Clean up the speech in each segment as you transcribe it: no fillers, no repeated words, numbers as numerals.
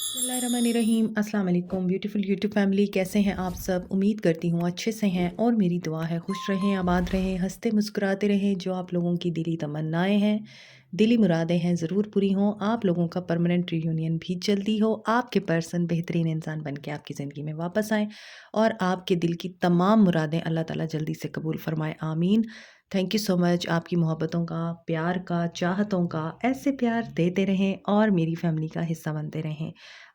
बिस्मिल्लाहिर्रहमानिर्रहीम। अस्सलाम वालेकुम ब्यूटीफुल यूट्यूब फैमिली, कैसे हैं आप सब? उम्मीद करती हूँ अच्छे से हैं और मेरी दुआ है खुश रहें, आबाद रहें, हंसते मुस्कुराते रहें। जो आप लोगों की दिली तमन्नाएं हैं, दिली मुरादें हैं, ज़रूर पूरी हों। आप लोगों का परमानेंट रियूनियन भी जल्दी हो, आपके पर्सन बेहतरीन इंसान बन के आपकी ज़िंदगी में वापस आएँ और आपके दिल की तमाम मुरादें अल्लाह ताला जल्दी से कबूल फरमाए, आमीन। थैंक यू सो मच आपकी मोहब्बतों का, प्यार का, चाहतों का। ऐसे प्यार देते रहें और मेरी फैमिली का हिस्सा बनते रहें।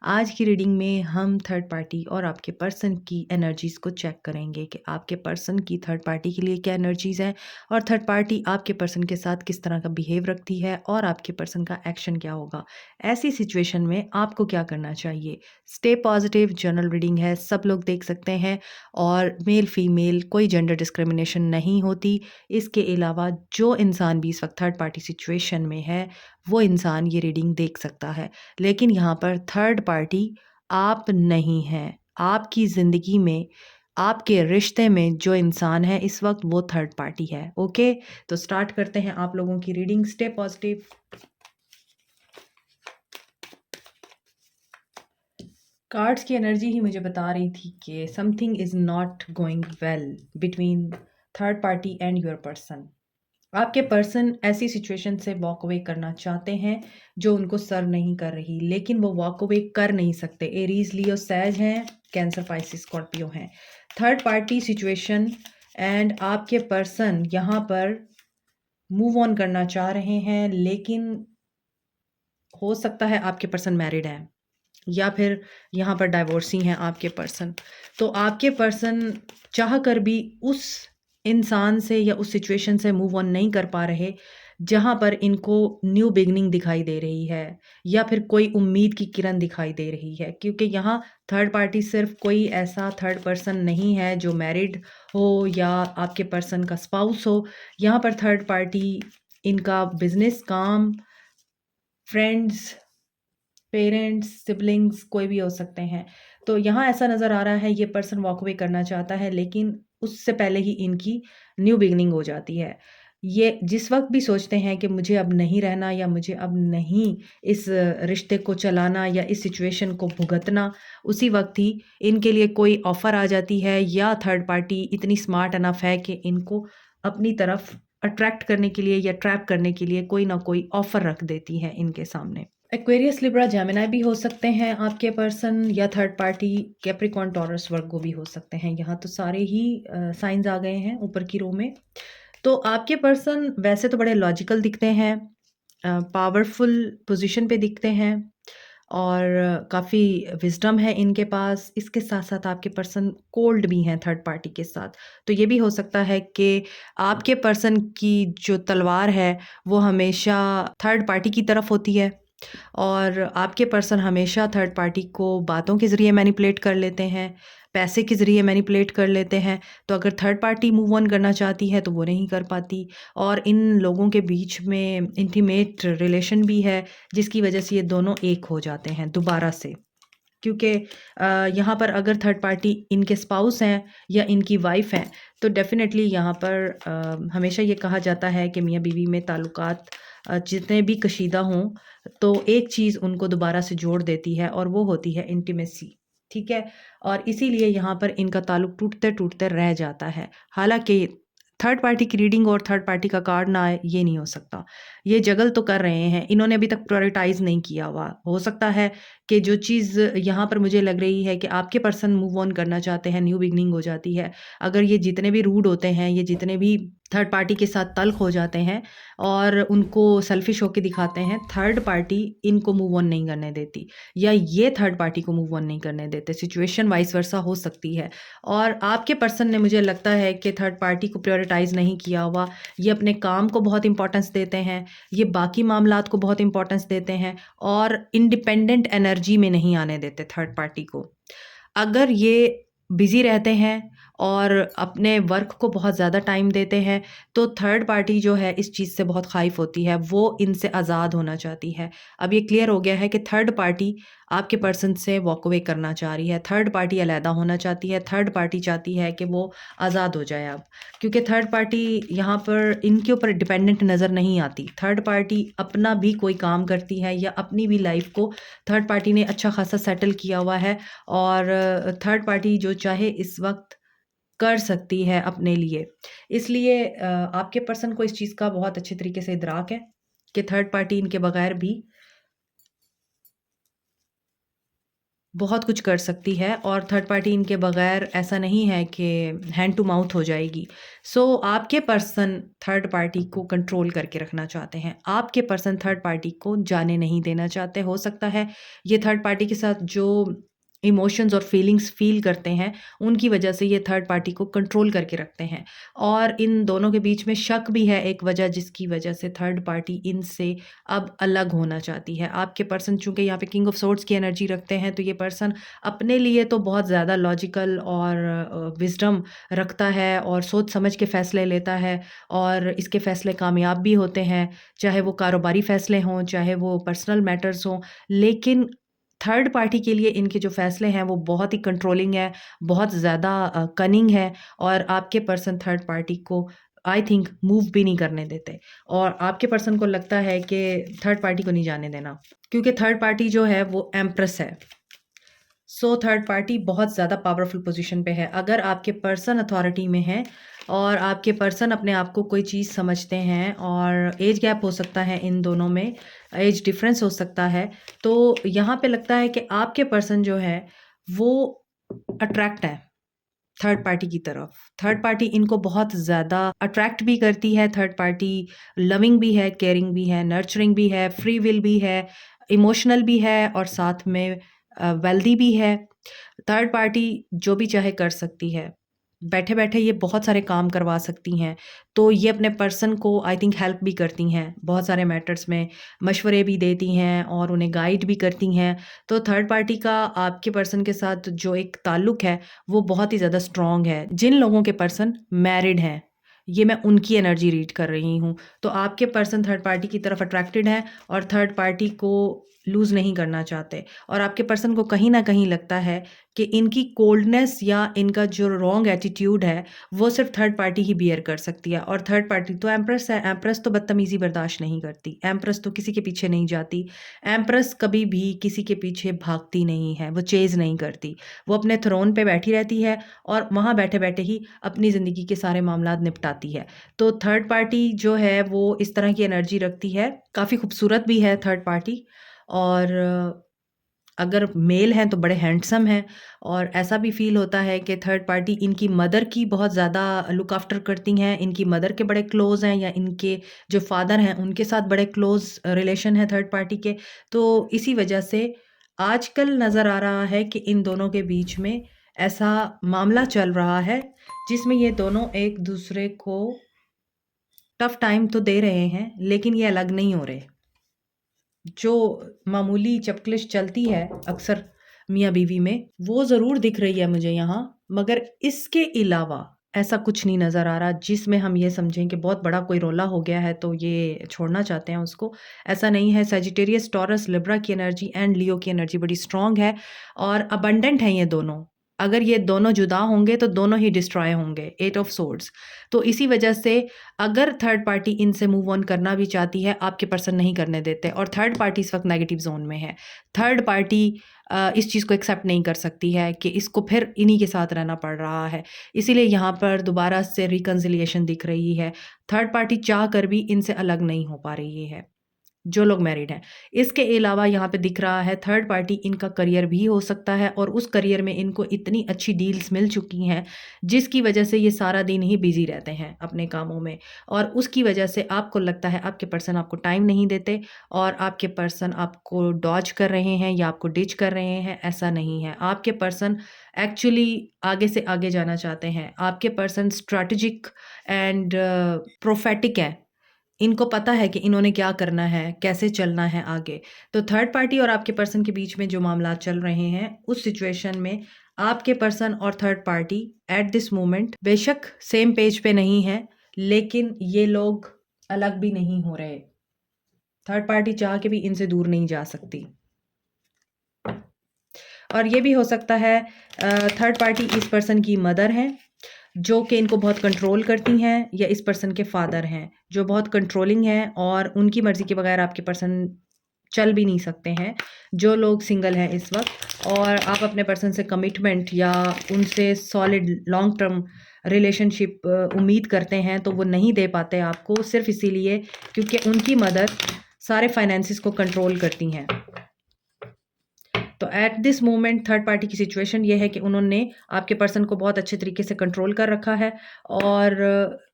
आज की रीडिंग में हम थर्ड पार्टी और आपके पर्सन की एनर्जीज़ को चेक करेंगे कि आपके पर्सन की थर्ड पार्टी के लिए क्या एनर्जीज़ हैं और थर्ड पार्टी आपके पर्सन के साथ किस तरह का बिहेव रखती है और आपके पर्सन का एक्शन क्या होगा। ऐसी सिचुएशन में आपको क्या करना चाहिए। स्टे पॉजिटिव, जनरल रीडिंग है, सब लोग देख सकते हैं और मेल फीमेल कोई जेंडर डिस्क्रिमिनेशन नहीं होती। इसके अलावा जो इंसान भी इस वक्त थर्ड पार्टी सिचुएशन में है वो इंसान ये रीडिंग देख सकता है। लेकिन यहाँ पर थर्ड पार्टी आप नहीं हैं। आपकी ज़िंदगी में, आपके रिश्ते में जो इंसान है इस वक्त वो थर्ड पार्टी है। ओके, तो स्टार्ट करते हैं आप लोगों की रीडिंग। Stay positive. कार्ड्स की एनर्जी ही मुझे बता रही थी कि something is not going well between third party and your person. आपके पर्सन ऐसी सिचुएशन से वॉक अवे करना चाहते हैं जो उनको सर्व नहीं कर रही, लेकिन वो वॉक अवे कर नहीं सकते। एरीज, लियो, सैज हैं, कैंसर, पाइसिस, स्कॉर्पियो हैं। थर्ड पार्टी सिचुएशन एंड आपके पर्सन यहाँ पर मूव ऑन करना चाह रहे हैं, लेकिन हो सकता है आपके पर्सन मैरिड है या फिर यहाँ पर डाइवोर्सी हैं आपके पर्सन। तो आपके पर्सन चाह कर भी उस इंसान से या उस सिचुएशन से मूव ऑन नहीं कर पा रहे जहाँ पर इनको न्यू बिगनिंग दिखाई दे रही है या फिर कोई उम्मीद की किरण दिखाई दे रही है, क्योंकि यहाँ थर्ड पार्टी सिर्फ कोई ऐसा थर्ड पर्सन नहीं है जो मैरिड हो या आपके पर्सन का स्पाउस हो। यहाँ पर थर्ड पार्टी इनका बिजनेस, काम, फ्रेंड्स, पेरेंट्स, सिबलिंग्स कोई भी हो सकते हैं। तो यहाँ ऐसा नज़र आ रहा है ये पर्सन वॉक अवे करना चाहता है, लेकिन उससे पहले ही इनकी न्यू बिगिनिंग हो जाती है। ये जिस वक़्त भी सोचते हैं कि मुझे अब नहीं रहना या मुझे अब नहीं इस रिश्ते को चलाना या इस सिचुएशन को भुगतना, उसी वक़्त ही इनके लिए कोई ऑफ़र आ जाती है या थर्ड पार्टी इतनी स्मार्ट इनफ है कि इनको अपनी तरफ अट्रैक्ट करने के लिए या ट्रैप करने के लिए कोई ना कोई ऑफ़र रख देती है इनके सामने। एक्वेरियस, लिब्रा, जेमिनी भी हो सकते हैं आपके पर्सन या थर्ड पार्टी। कैप्रिकॉर्न, टॉरस, वर्गो भी हो सकते हैं। यहाँ तो सारे ही साइंस आ गए हैं ऊपर की रो में। तो आपके पर्सन वैसे तो बड़े लॉजिकल दिखते हैं, पावरफुल पोजीशन पे दिखते हैं और काफ़ी विज़डम है इनके पास। इसके साथ-साथ आपके पर्सन कोल्ड भी हैं थर्ड पार्टी के साथ। तो ये भी हो सकता है कि आपके पर्सन की जो तलवार है वो हमेशा थर्ड पार्टी की तरफ होती है और आपके पर्सन हमेशा थर्ड पार्टी को बातों के ज़रिए मैनिपुलेट कर लेते हैं, पैसे के ज़रिए मैनिपुलेट कर लेते हैं। तो अगर थर्ड पार्टी मूव ऑन करना चाहती है तो वो नहीं कर पाती और इन लोगों के बीच में इंटीमेट रिलेशन भी है, जिसकी वजह से ये दोनों एक हो जाते हैं दोबारा से। क्योंकि यहाँ पर अगर थर्ड पार्टी इनके स्पाउस हैं या इनकी वाइफ़ हैं, तो डेफ़िनेटली यहाँ पर हमेशा ये कहा जाता है कि मियाँ-बीवी में ताल्लुकात जितने भी कशीदा हों, तो एक चीज़ उनको दोबारा से जोड़ देती है और वो होती है इंटिमेसी, ठीक है? और इसीलिए यहाँ पर इनका ताल्लुक टूटते-टूटते रह जाता है। हालाँकि थर्ड पार्टी की रीडिंग और थर्ड पार्टी का कार्ड ना आए, ये नहीं हो सकता। ये जगल तो कर रहे हैं, इन्होंने अभी तक प्रायोरिटाइज़ नहीं किया हुआ। हो सकता है कि जो चीज़ यहाँ पर मुझे लग रही है कि आपके पर्सन मूव ऑन करना चाहते हैं, न्यू बिगिनिंग हो जाती है। अगर ये जितने भी रूड होते हैं, ये जितने भी थर्ड पार्टी के साथ तल्ख़ हो जाते हैं और उनको सेल्फ़िश होके दिखाते हैं, थर्ड पार्टी इनको मूव ऑन नहीं करने देती या ये थर्ड पार्टी को मूव ऑन नहीं करने देते। सिचुएशन वाइस वर्सा हो सकती है और आपके पर्सन ने, मुझे लगता है कि थर्ड पार्टी को प्रायोरिटाइज़ नहीं किया हुआ। ये अपने काम को बहुत इम्पोर्टेंस देते हैं, ये बाकी मामलात को बहुत इम्पोर्टेंस देते हैं और इंडिपेंडेंट एनर्जी में नहीं आने देते थर्ड पार्टी को। अगर ये बिज़ी रहते हैं, और अपने वर्क को बहुत ज़्यादा टाइम देते हैं, तो थर्ड पार्टी जो है इस चीज़ से बहुत ख़ाइफ़ होती है, वो इनसे आज़ाद होना चाहती है। अब ये क्लियर हो गया है कि थर्ड पार्टी आपके पर्सन से वॉक अवे करना चाह रही है, थर्ड पार्टी अलहदा होना चाहती है, थर्ड पार्टी चाहती है कि वो आज़ाद हो जाए अब। क्योंकि थर्ड पार्टी यहाँ पर इनके ऊपर डिपेंडेंट नज़र नहीं आती। थर्ड पार्टी अपना भी कोई काम करती है या अपनी भी लाइफ़ को थर्ड पार्टी ने अच्छा खासा सेटल किया हुआ है, और थर्ड पार्टी जो चाहे इस वक़्त कर सकती है अपने लिए। इसलिए आपके पर्सन को इस चीज़ का बहुत अच्छे तरीके से इदराक है कि थर्ड पार्टी इनके बगैर भी बहुत कुछ कर सकती है, और थर्ड पार्टी इनके बगैर ऐसा नहीं है कि हैंड टू माउथ हो जाएगी। सो आपके पर्सन थर्ड पार्टी को कंट्रोल करके रखना चाहते हैं। आपके पर्सन थर्ड पार्टी को जाने नहीं देना चाहते। हो सकता है ये थर्ड पार्टी के साथ जो इमोशंस और फीलिंग्स फ़ील करते हैं, उनकी वजह से ये थर्ड पार्टी को कंट्रोल करके रखते हैं, और इन दोनों के बीच में शक भी है एक वजह, जिसकी वजह से थर्ड पार्टी इनसे अब अलग होना चाहती है। आपके पर्सन चूँकि यहाँ पे किंग ऑफ सोर्ड्स की एनर्जी रखते हैं, तो ये पर्सन अपने लिए तो बहुत ज़्यादा लॉजिकल और विज़डम रखता है और सोच समझ के फ़ैसले लेता है, और इसके फ़ैसले कामयाब भी होते हैं, चाहे वो कारोबारी फ़ैसले हों, चाहे वो पर्सनल मैटर्स हों। लेकिन थर्ड पार्टी के लिए इनके जो फ़ैसले हैं वो बहुत ही कंट्रोलिंग है, बहुत ज़्यादा कनिंग है, और आपके पर्सन थर्ड पार्टी को आई थिंक मूव भी नहीं करने देते। और आपके पर्सन को लगता है कि थर्ड पार्टी को नहीं जाने देना, क्योंकि थर्ड पार्टी जो है वो एम्प्रेस है। सो थर्ड पार्टी बहुत ज़्यादा पावरफुल पोजीशन पे है। अगर आपके पर्सन अथॉरिटी में है और आपके पर्सन अपने आप को कोई चीज़ समझते हैं, और एज गैप हो सकता है इन दोनों में, एज डिफरेंस हो सकता है, तो यहाँ पे लगता है कि आपके पर्सन जो है वो अट्रैक्ट है थर्ड पार्टी की तरफ। थर्ड पार्टी इनको बहुत ज़्यादा अट्रैक्ट भी करती है। थर्ड पार्टी लविंग भी है, केयरिंग भी है, नर्चरिंग भी है, फ्री विल भी है, इमोशनल भी है, और साथ में वेल्दी भी है। थर्ड पार्टी जो भी चाहे कर सकती है। बैठे-बैठे ये बहुत सारे काम करवा सकती हैं। तो ये अपने पर्सन को आई थिंक हेल्प भी करती हैं, बहुत सारे मैटर्स में मशवरे भी देती हैं और उन्हें गाइड भी करती हैं। तो थर्ड पार्टी का आपके पर्सन के साथ जो एक ताल्लुक है, वो बहुत ही ज़्यादा स्ट्रॉन्ग है। जिन लोगों के पर्सन मैरिड हैं, ये मैं उनकी एनर्जी रीड कर रही हूँ। तो आपके पर्सन थर्ड पार्टी की तरफ अट्रैक्टेड हैं और थर्ड पार्टी को लूज़ नहीं करना चाहते, और आपके पर्सन को कहीं न कहीं लगता है कि इनकी कोल्डनेस या इनका जो रॉन्ग एटीट्यूड है, वो सिर्फ़ थर्ड पार्टी ही बियर कर सकती है, और थर्ड पार्टी तो एम्प्रेस है। एम्प्रेस तो बदतमीज़ी बर्दाश्त नहीं करती। एम्प्रेस तो किसी के पीछे नहीं जाती। एम्प्रेस कभी भी किसी के पीछे भागती नहीं है, वो चेज़ नहीं करती। वो अपने थ्रोन पे बैठी रहती है और वहाँ बैठे-बैठे ही अपनी ज़िंदगी के सारे मामलात निपटाती है। तो थर्ड पार्टी जो है वो इस तरह की एनर्जी रखती है। काफ़ी खूबसूरत भी है थर्ड पार्टी, और अगर मेल हैं तो बड़े हैंडसम हैं, और ऐसा भी फ़ील होता है कि थर्ड पार्टी इनकी मदर की बहुत ज़्यादा लुक आफ्टर करती हैं, इनकी मदर के बड़े क्लोज़ हैं, या इनके जो फ़ादर हैं उनके साथ बड़े क्लोज़ रिलेशन है थर्ड पार्टी के। तो इसी वजह से आजकल नज़र आ रहा है कि इन दोनों के बीच में ऐसा मामला चल रहा है, जिसमें ये दोनों एक-दूसरे को टफ़ टाइम तो दे रहे हैं, लेकिन ये अलग नहीं हो रहे। जो मामूली चपकलिश चलती है अक्सर मियाँ-बीवी में, वो ज़रूर दिख रही है मुझे यहाँ, मगर इसके अलावा ऐसा कुछ नहीं नज़र आ रहा जिसमें हम ये समझें कि बहुत बड़ा कोई रोला हो गया है तो ये छोड़ना चाहते हैं उसको। ऐसा नहीं है। सजिटेरियस, टॉरस, लिब्रा की एनर्जी एंड लियो की एनर्जी बड़ी स्ट्रॉन्ग है, और अबंडेंट हैं ये दोनों। अगर ये दोनों जुदा होंगे तो दोनों ही डिस्ट्रॉय होंगे, 8 ऑफ सोर्ड्स। तो इसी वजह से अगर थर्ड पार्टी इनसे मूव ऑन करना भी चाहती है, आपके पर्सन नहीं करने देते, और थर्ड पार्टी इस वक़्त नेगेटिव ज़ोन में है। थर्ड पार्टी इस चीज़ को एक्सेप्ट नहीं कर सकती है कि इसको फिर इन्हीं के साथ रहना पड़ रहा है। इसीलिए यहाँ पर दोबारा से रिकन्सिलिएशन दिख रही है। थर्ड पार्टी चाह कर भी इनसे अलग नहीं हो पा रही है, जो लोग मैरिड हैं। इसके अलावा यहाँ पे दिख रहा है थर्ड पार्टी इनका करियर भी हो सकता है, और उस करियर में इनको इतनी अच्छी डील्स मिल चुकी हैं, जिसकी वजह से ये सारा दिन ही बिज़ी रहते हैं अपने कामों में, और उसकी वजह से आपको लगता है आपके पर्सन आपको टाइम नहीं देते, और आपके पर्सन आपको डॉज कर रहे हैं या आपको डिच कर रहे हैं। ऐसा नहीं है। आपके पर्सन एक्चुअली आगे से आगे जाना चाहते हैं। आपके पर्सन स्ट्रैटेजिक एंड प्रोफेटिक हैं। इनको पता है कि इन्होंने क्या करना है, कैसे चलना है आगे। तो थर्ड पार्टी और आपके पर्सन के बीच में जो मामलात चल रहे हैं, उस सिचुएशन में आपके पर्सन और third party at this moment बेशक सेम पेज पे नहीं है, लेकिन ये लोग अलग भी नहीं हो रहे। थर्ड पार्टी चाह के भी इनसे दूर नहीं जा सकती। और ये भी हो सकता है थर्ड पार्टी इस पर्सन की मदर है, जो कि इनको बहुत कंट्रोल करती हैं, या इस पर्सन के फादर हैं जो बहुत कंट्रोलिंग हैं और उनकी मर्ज़ी के बगैर आपके पर्सन चल भी नहीं सकते हैं। जो लोग सिंगल हैं इस वक्त और आप अपने पर्सन से कमिटमेंट या उनसे सॉलिड लॉन्ग टर्म रिलेशनशिप उम्मीद करते हैं, तो वो नहीं दे पाते आपको, सिर्फ इसीलिए क्योंकि उनकी मदर सारे फाइनेंसिस को कंट्रोल करती हैं। तो at this moment third party की सिचुएशन ये है कि उन्होंने आपके पर्सन को बहुत अच्छे तरीके से कंट्रोल कर रखा है और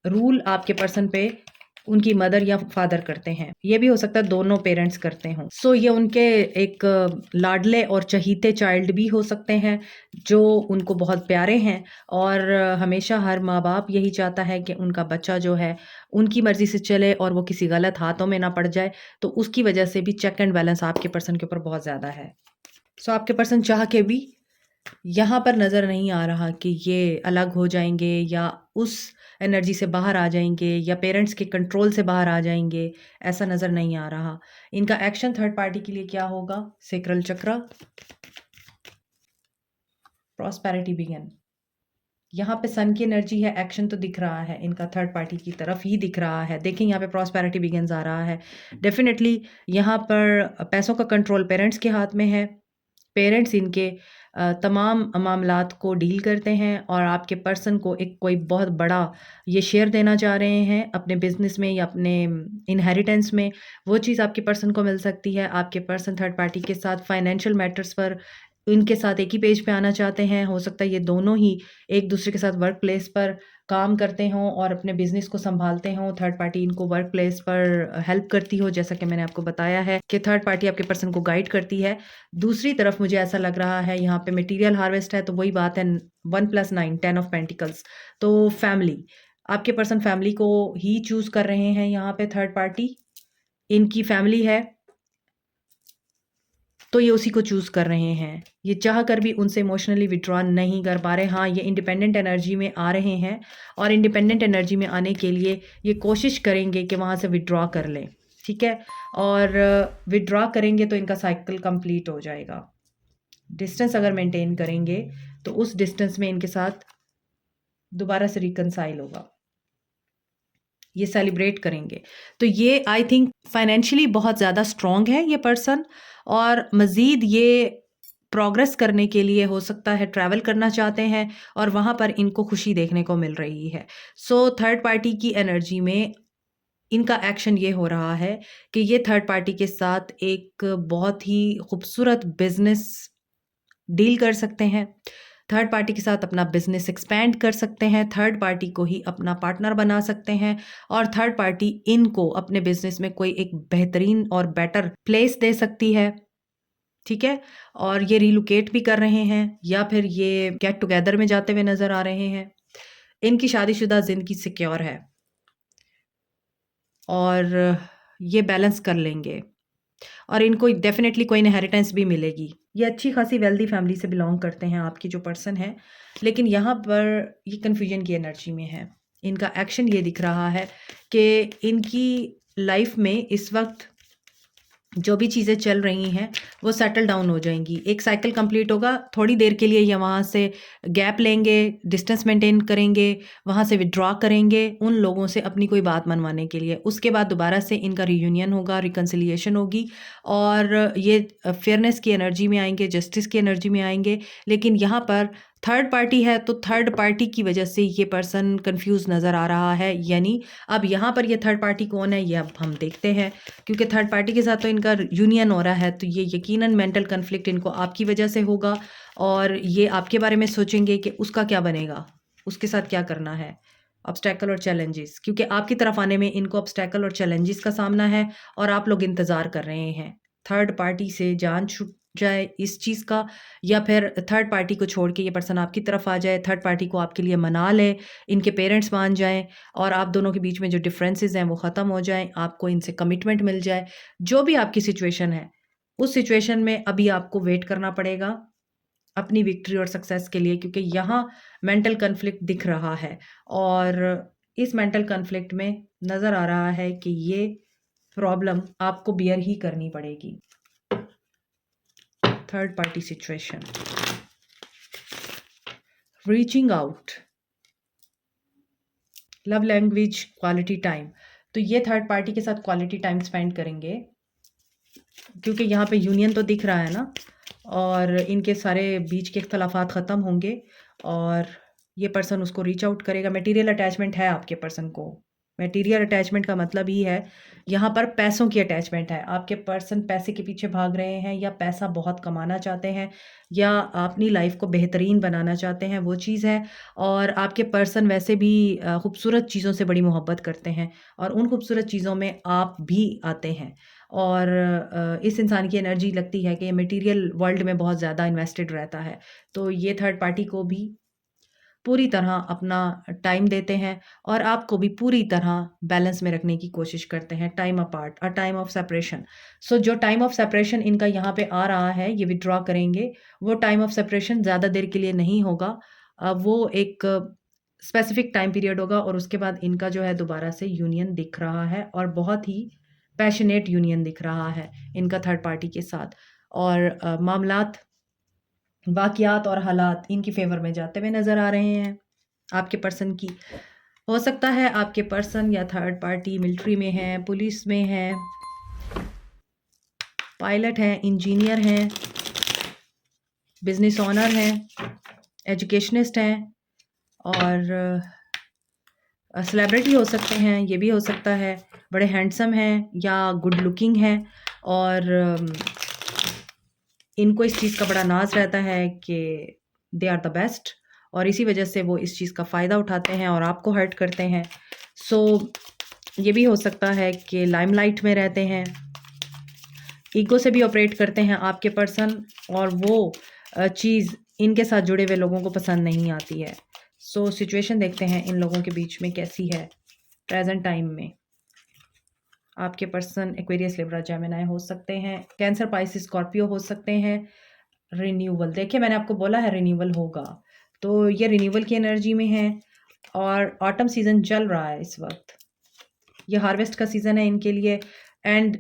रूल आपके पर्सन पे उनकी मदर या फादर करते हैं। ये भी हो सकता है दोनों पेरेंट्स करते हों। सो ये उनके एक लाडले और चहीते चाइल्ड भी हो सकते हैं जो उनको बहुत प्यारे हैं और हमेशा हर माँ बाप यही चाहता है कि उनका बच्चा जो है उनकी मर्जी से चले और वो किसी गलत हाथों में ना पड़ जाए। तो उसकी वजह से भी चेक एंड बैलेंस आपके पर्सन के ऊपर बहुत ज़्यादा है। सो आपके पर्सन चाह के भी यहाँ पर नज़र नहीं आ रहा कि ये अलग हो जाएँगे या उस एनर्जी से बाहर आ जाएँगे या पेरेंट्स के कंट्रोल से बाहर आ जाएँगे, ऐसा नज़र नहीं आ रहा। इनका एक्शन थर्ड पार्टी के लिए क्या होगा? सैक्रल चक्र, प्रॉस्पेरिटी बिगिन। यहाँ पे सन की एनर्जी है, एक्शन तो दिख रहा है, इनका थर्ड पार्टी की तरफ ही दिख रहा है। देखिए यहाँ पे प्रॉस्पेरिटी बिगिन्स आ रहा है। डेफ़िनेटली यहाँ पर पैसों का कंट्रोल पेरेंट्स के हाथ में है। पेरेंट्स इनके तमाम मामलात को डील करते हैं और आपके पर्सन को एक कोई बहुत बड़ा ये शेयर देना चाह रहे हैं अपने बिजनेस में या अपने इनहेरिटेंस में। वो चीज़ आपके पर्सन को मिल सकती है। आपके पर्सन थर्ड पार्टी के साथ फाइनेंशियल मैटर्स पर इनके साथ एक ही पेज पे आना चाहते हैं। हो सकता है ये दोनों ही एक दूसरे के साथ वर्क प्लेस पर काम करते हों और अपने बिजनेस को संभालते हों। थर्ड पार्टी इनको वर्क प्लेस पर हेल्प करती हो, जैसा कि मैंने आपको बताया है कि थर्ड पार्टी आपके पर्सन को गाइड करती है। दूसरी तरफ मुझे ऐसा लग रहा है यहाँ पे मटेरियल हार्वेस्ट है, तो वही बात है 1+9 10 ऑफ पेंटिकल्स। तो फैमिली, आपके पर्सन फैमिली को ही चूज कर रहे हैं। यहाँ पे थर्ड पार्टी इनकी फैमिली है तो ये उसी को चूज़ कर रहे हैं। ये चाह कर भी उनसे इमोशनली विथड्रॉ नहीं कर पा रहे। हाँ, ये इंडिपेंडेंट एनर्जी में आ रहे हैं और इंडिपेंडेंट एनर्जी में आने के लिए ये कोशिश करेंगे कि वहाँ से विथड्रॉ कर लें, ठीक है? और विथड्रॉ करेंगे तो इनका साइकिल कंप्लीट हो जाएगा। डिस्टेंस अगर मेंटेन करेंगे तो उस डिस्टेंस में इनके साथ दोबारा से रिकंसाइल होगा। ये सेलिब्रेट करेंगे। तो ये आई थिंक फाइनेंशियली बहुत ज़्यादा स्ट्रॉन्ग है ये पर्सन और मज़ीद ये प्रोग्रेस करने के लिए हो सकता है ट्रैवल करना चाहते हैं और वहाँ पर इनको खुशी देखने को मिल रही है। सो थर्ड पार्टी की एनर्जी में इनका एक्शन ये हो रहा है कि ये थर्ड पार्टी के साथ एक बहुत ही खूबसूरत बिज़नेस डील कर सकते हैं। थर्ड पार्टी के साथ अपना बिज़नेस एक्सपेंड कर सकते हैं, थर्ड पार्टी को ही अपना पार्टनर बना सकते हैं और थर्ड पार्टी इनको अपने बिज़नेस में कोई एक बेहतरीन और बेटर प्लेस दे सकती है, ठीक है? और ये रिलोकेट भी कर रहे हैं या फिर ये गेट टुगेदर में जाते हुए नज़र आ रहे हैं। इनकी शादीशुदा ज़िंदगी सिक्योर है और ये बैलेंस कर लेंगे और इनको डेफ़िनेटली कोई इनहेरिटेंस भी मिलेगी। ये अच्छी खासी वेल्दी फैमिली से बिलॉन्ग करते हैं आपकी जो पर्सन है, लेकिन यहाँ पर ये कन्फ्यूजन की एनर्जी में है। इनका एक्शन ये दिख रहा है कि इनकी लाइफ में इस वक्त जो भी चीज़ें चल रही हैं वो सेटल डाउन हो जाएंगी। एक साइकिल कंप्लीट होगा, थोड़ी देर के लिए ये वहाँ से गैप लेंगे, डिस्टेंस मेंटेन करेंगे, वहाँ से विड्रॉ करेंगे उन लोगों से अपनी कोई बात मनवाने के लिए। उसके बाद दोबारा से इनका रियूनियन होगा, रिकन्सिलिएशन होगी और ये फेयरनेस की एनर्जी में आएंगे, जस्टिस की एनर्जी में आएंगे। लेकिन यहाँ पर थर्ड पार्टी है तो थर्ड पार्टी की वजह से ये पर्सन कंफ्यूज नज़र आ रहा है। यानी अब यहाँ पर ये थर्ड पार्टी कौन है ये अब हम देखते हैं, क्योंकि थर्ड पार्टी के साथ तो इनका यूनियन हो रहा है, तो ये यकीनन मेंटल कन्फ्लिक्ट इनको आपकी वजह से होगा और ये आपके बारे में सोचेंगे कि उसका क्या बनेगा, उसके साथ क्या करना है। ऑब्स्टैकल और चैलेंजेस, क्योंकि आपकी तरफ आने में इनको ऑब्स्टैकल और चैलेंजेस का सामना है और आप लोग इंतज़ार कर रहे हैं थर्ड पार्टी से जान छूट जाए इस चीज़ का, या फिर थर्ड पार्टी को छोड़ के ये पर्सन आपकी तरफ आ जाए, थर्ड पार्टी को आपके लिए मना ले, इनके पेरेंट्स मान जाएं और आप दोनों के बीच में जो डिफरेंसेस हैं वो ख़त्म हो जाएं, आपको इनसे कमिटमेंट मिल जाए। जो भी आपकी सिचुएशन है उस सिचुएशन में अभी आपको वेट करना पड़ेगा अपनी विक्ट्री और सक्सेस के लिए, क्योंकि यहाँ मेंटल कॉन्फ्लिक्ट दिख रहा है और इस मेंटल कॉन्फ्लिक्ट में नज़र आ रहा है कि ये प्रॉब्लम आपको बियर ही करनी पड़ेगी। Third party situation, reaching out, love language, quality time. तो ये थर्ड पार्टी के साथ क्वालिटी टाइम स्पेंड करेंगे, क्योंकि यहाँ पे यूनियन तो दिख रहा है ना, और इनके सारे बीच के इख्तलाफात ख़त्म होंगे और ये पर्सन उसको रीच आउट करेगा। मटेरियल अटैचमेंट है आपके पर्सन को। मटेरियल अटैचमेंट का मतलब ही है यहाँ पर पैसों की अटैचमेंट है। आपके पर्सन पैसे के पीछे भाग रहे हैं या पैसा बहुत कमाना चाहते हैं या अपनी लाइफ को बेहतरीन बनाना चाहते हैं, वो चीज़ है। और आपके पर्सन वैसे भी खूबसूरत चीज़ों से बड़ी मोहब्बत करते हैं और उन खूबसूरत चीज़ों में आप भी आते हैं। और इस इंसान की एनर्जी लगती है कि ये मटेरियल वर्ल्ड में बहुत ज़्यादा इन्वेस्टेड रहता है। तो ये थर्ड पार्टी को भी पूरी तरह अपना टाइम देते हैं और आपको भी पूरी तरह बैलेंस में रखने की कोशिश करते हैं। Time apart, a time of separation. So जो टाइम ऑफ सेपरेशन इनका यहाँ पे आ रहा है, ये विथड्रॉ करेंगे। वो टाइम ऑफ सेपरेशन ज़्यादा देर के लिए नहीं होगा। वो एक स्पेसिफिक टाइम पीरियड होगा और उसके बाद इनका जो है दोबारा से यूनियन दिख रहा है और बहुत ही पैशनेट यूनियन दिख रहा है इनका थर्ड पार्टी के साथ। और मामलात, वाक़यात और हालात इनकी फ़ेवर में जाते हुए नज़र आ रहे हैं आपके पर्सन की। हो सकता है आपके पर्सन या थर्ड पार्टी मिलिट्री में है, पुलिस में है, पायलट हैं, इंजीनियर हैं, बिज़नेस ओनर हैं, एजुकेशनिस्ट हैं और सेलिब्रिटी हो सकते हैं, ये भी हो सकता है। बड़े हैंडसम हैं या गुड लुकिंग हैं और इनको इस चीज़ का बड़ा नाज़ रहता है कि दे आर द बेस्ट और इसी वजह से वो इस चीज़ का फ़ायदा उठाते हैं और आपको हर्ट करते हैं। सो ये भी हो सकता है कि लाइमलाइट में रहते हैं, ईगो से भी ऑपरेट करते हैं आपके पर्सन और वो चीज़ इनके साथ जुड़े हुए लोगों को पसंद नहीं आती है। सो सिचुएशन देखते हैं इन लोगों के बीच में कैसी है प्रेज़ेंट टाइम में। आपके पर्सन एक्वेरियस, लिब्रा, जेमिनी हो सकते हैं, कैंसर, पाइसिस, स्कॉर्पियो हो सकते हैं। रिन्यूअल, देखिए मैंने आपको बोला है रिन्यूअल होगा, तो ये रिन्यूअल की एनर्जी में है और ऑटम सीज़न चल रहा है इस वक्त। ये हार्वेस्ट का सीज़न है इनके लिए एंड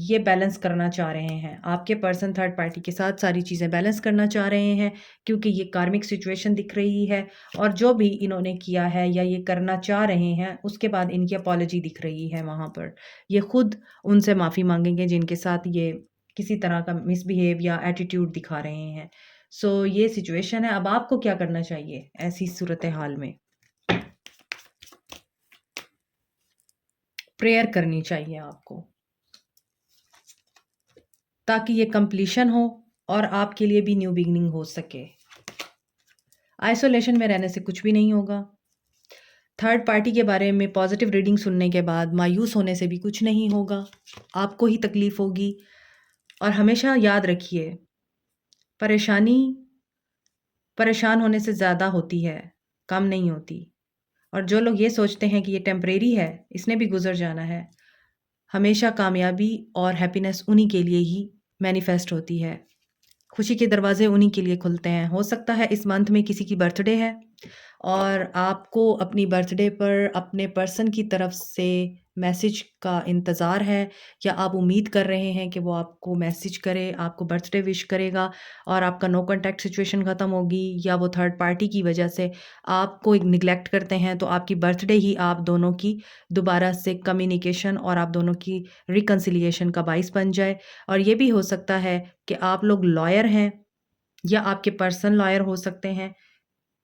ये बैलेंस करना चाह रहे हैं। आपके पर्सन थर्ड पार्टी के साथ सारी चीज़ें बैलेंस करना चाह रहे हैं क्योंकि ये कार्मिक सिचुएशन दिख रही है और जो भी इन्होंने किया है या ये करना चाह रहे हैं उसके बाद इनकी अपॉलजी दिख रही है वहाँ पर। ये खुद उनसे माफ़ी मांगेंगे जिनके साथ ये किसी तरह का मिसबिहेव या एटीट्यूड दिखा रहे हैं। सो ये सिचुएशन है। अब आपको क्या करना चाहिए ऐसी सूरत हाल में? प्रेयर करनी चाहिए आपको ताकि ये कंप्लीशन हो और आपके लिए भी न्यू बिगिनिंग हो सके। आइसोलेशन में रहने से कुछ भी नहीं होगा। थर्ड पार्टी के बारे में पॉजिटिव रीडिंग सुनने के बाद मायूस होने से भी कुछ नहीं होगा। आपको ही तकलीफ होगी और हमेशा याद रखिए, परेशानी परेशान होने से ज़्यादा होती है, कम नहीं होती। और जो लोग ये सोचते हैं कि ये टेम्परेरी है, इसने भी गुज़र जाना है, हमेशा कामयाबी और हैप्पीनेस उन्हीं के लिए ही मैनिफेस्ट होती है। खुशी के दरवाज़े उन्हीं के लिए खुलते हैं। हो सकता है इस मंथ में किसी की बर्थडे है और आपको अपनी बर्थडे पर अपने पर्सन की तरफ से मैसेज का इंतज़ार है या आप उम्मीद कर रहे हैं कि वो आपको मैसेज करे, आपको बर्थडे विश करेगा और आपका नो कॉन्टैक्ट सिचुएशन ख़त्म होगी या वो थर्ड पार्टी की वजह से आपको एक निग्लेक्ट करते हैं, तो आपकी बर्थडे ही आप दोनों की दोबारा से कम्युनिकेशन और आप दोनों की रिकन्सिलिएशन का बाइस बन जाए। और ये भी हो सकता है कि आप लोग लॉयर हैं या आपके पर्सन लॉयर हो सकते हैं,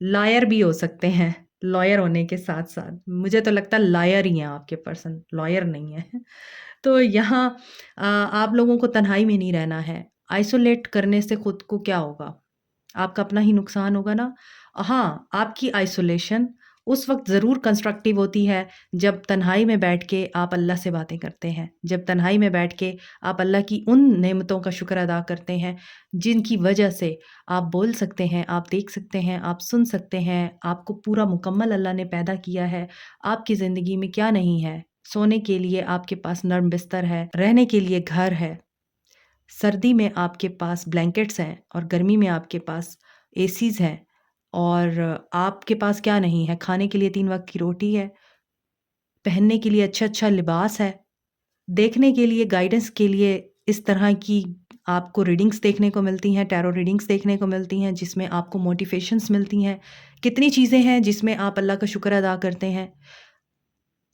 लायर भी हो सकते हैं। लॉयर होने के साथ-साथ मुझे तो लगता है लायर ही हैं आपके पर्सन, लॉयर नहीं है। तो यहाँ आप लोगों को तन्हाई में नहीं रहना है। आइसोलेट करने से खुद को क्या होगा? आपका अपना ही नुकसान होगा ना। हाँ, आपकी आइसोलेशन उस वक़्त ज़रूर कंस्ट्रक्टिव होती है जब तन्हाई में बैठ के आप अल्लाह से बातें करते हैं। जब तन्हाई में बैठ के आप अल्लाह की उन नेमतों का शुक्र अदा करते हैं जिनकी वजह से आप बोल सकते हैं, आप देख सकते हैं, आप सुन सकते हैं, आपको पूरा मुकम्मल अल्लाह ने पैदा किया है। आपकी ज़िंदगी में क्या नहीं है? सोने के लिए आपके पास नर्म बिस्तर है, रहने के लिए घर है, सर्दी में आपके पास ब्लैंकेट्स हैं और गर्मी में आपके पास एसीज़ हैं और आपके पास क्या नहीं है, खाने के लिए 3 वक़्त की रोटी है, पहनने के लिए अच्छा-अच्छा लिबास है, देखने के लिए, गाइडेंस के लिए इस तरह की आपको रीडिंग्स देखने को मिलती हैं, टैरो रीडिंग्स देखने को मिलती हैं, जिसमें आपको मोटिवेशंस मिलती हैं। कितनी चीज़ें हैं जिसमें आप अल्लाह का शुक्र अदा करते हैं।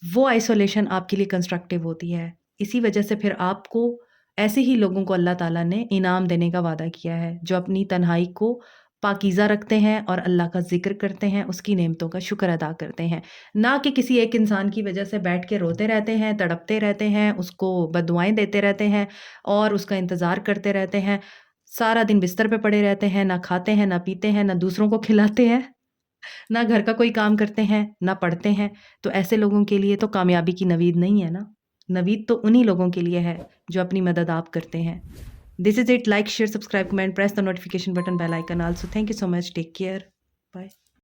वो आइसोलेशन आपके लिए कंस्ट्रक्टिव होती है। इसी वजह से फिर आपको ऐसे ही लोगों को अल्लाह ताला ने इनाम देने का वादा किया है, जो अपनी तन्हाई को पाकीज़ा रखते हैं और अल्लाह का ज़िक्र करते हैं, उसकी नेमतों का शुक्र अदा करते हैं। ना कि किसी एक इंसान की वजह से बैठ के रोते रहते हैं, तड़पते रहते हैं, उसको बद्दुआएँ देते रहते हैं और उसका इंतज़ार करते रहते हैं। सारा दिन बिस्तर पे पड़े रहते हैं, ना खाते हैं, ना पीते हैं, ना दूसरों को खिलाते हैं। ना घर का कोई काम करते हैं, ना पढ़ते हैं, तो ऐसे लोगों के लिए तो कामयाबी की नवीद नहीं है ना। नवीद तो उन्हीं लोगों के लिए है, जो अपनी मदद आप करते हैं। This is it, like, share, subscribe, comment, press the notification button, bell icon also. Thank you so much, take care, bye.